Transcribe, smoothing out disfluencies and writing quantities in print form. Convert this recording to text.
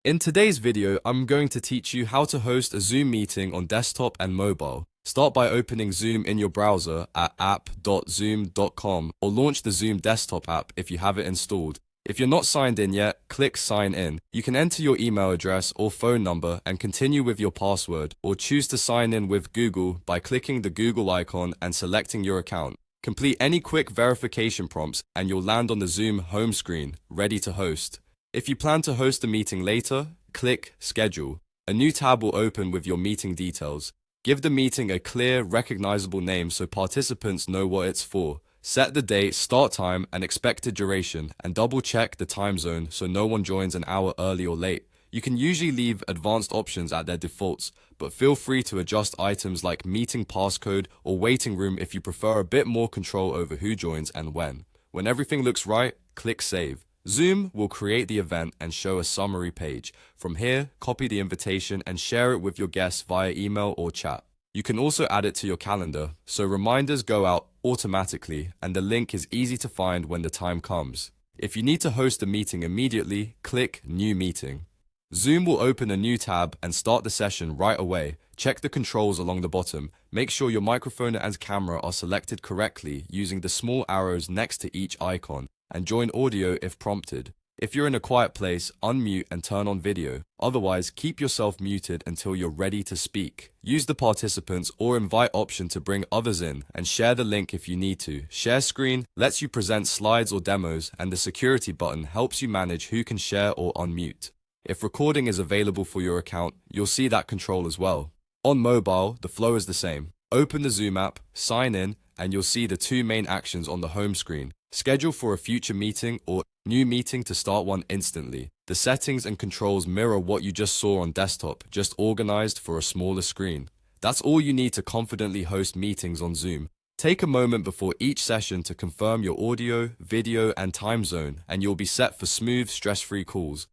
In today's video, I'm going to teach you how to host a Zoom meeting on desktop and mobile. Start by opening Zoom in your browser at app.zoom.com or launch the Zoom desktop app if you have it installed. If you're not signed in yet, click Sign In. You can enter your email address or phone number and continue with your password, or choose to sign in with Google by clicking the Google icon and selecting your account. Complete any quick verification prompts and you'll land on the Zoom home screen, ready to host. If you plan to host a meeting later, click Schedule. A new tab will open with your meeting details. Give the meeting a clear, recognizable name so participants know what it's for. Set the date, start time, and expected duration, and double-check the time zone so no one joins an hour early or late. You can usually leave advanced options at their defaults, but feel free to adjust items like meeting passcode or waiting room if you prefer a bit more control over who joins and when. When everything looks right, click Save. Zoom will create the event and show a summary page. From here, copy the invitation and share it with your guests via email or chat. You can also add it to your calendar, so reminders go out automatically and the link is easy to find when the time comes. If you need to host a meeting immediately, click New Meeting. Zoom will open a new tab and start the session right away. Check the controls along the bottom. Make sure your microphone and camera are selected correctly using the small arrows next to each icon, and join audio if prompted. If you're in a quiet place, unmute and turn on video. Otherwise, keep yourself muted until you're ready to speak. Use the participants or invite option to bring others in, and share the link if you need to. Share screen lets you present slides or demos, and the security button helps you manage who can share or unmute. If recording is available for your account, you'll see that control as well. On mobile, the flow is the same. Open the Zoom app, sign in, and you'll see the two main actions on the home screen. Schedule for a future meeting or new meeting to start one instantly. The settings and controls mirror what you just saw on desktop, just organized for a smaller screen. That's all you need to confidently host meetings on Zoom. Take a moment before each session to confirm your audio, video, and time zone, and you'll be set for smooth, stress-free calls.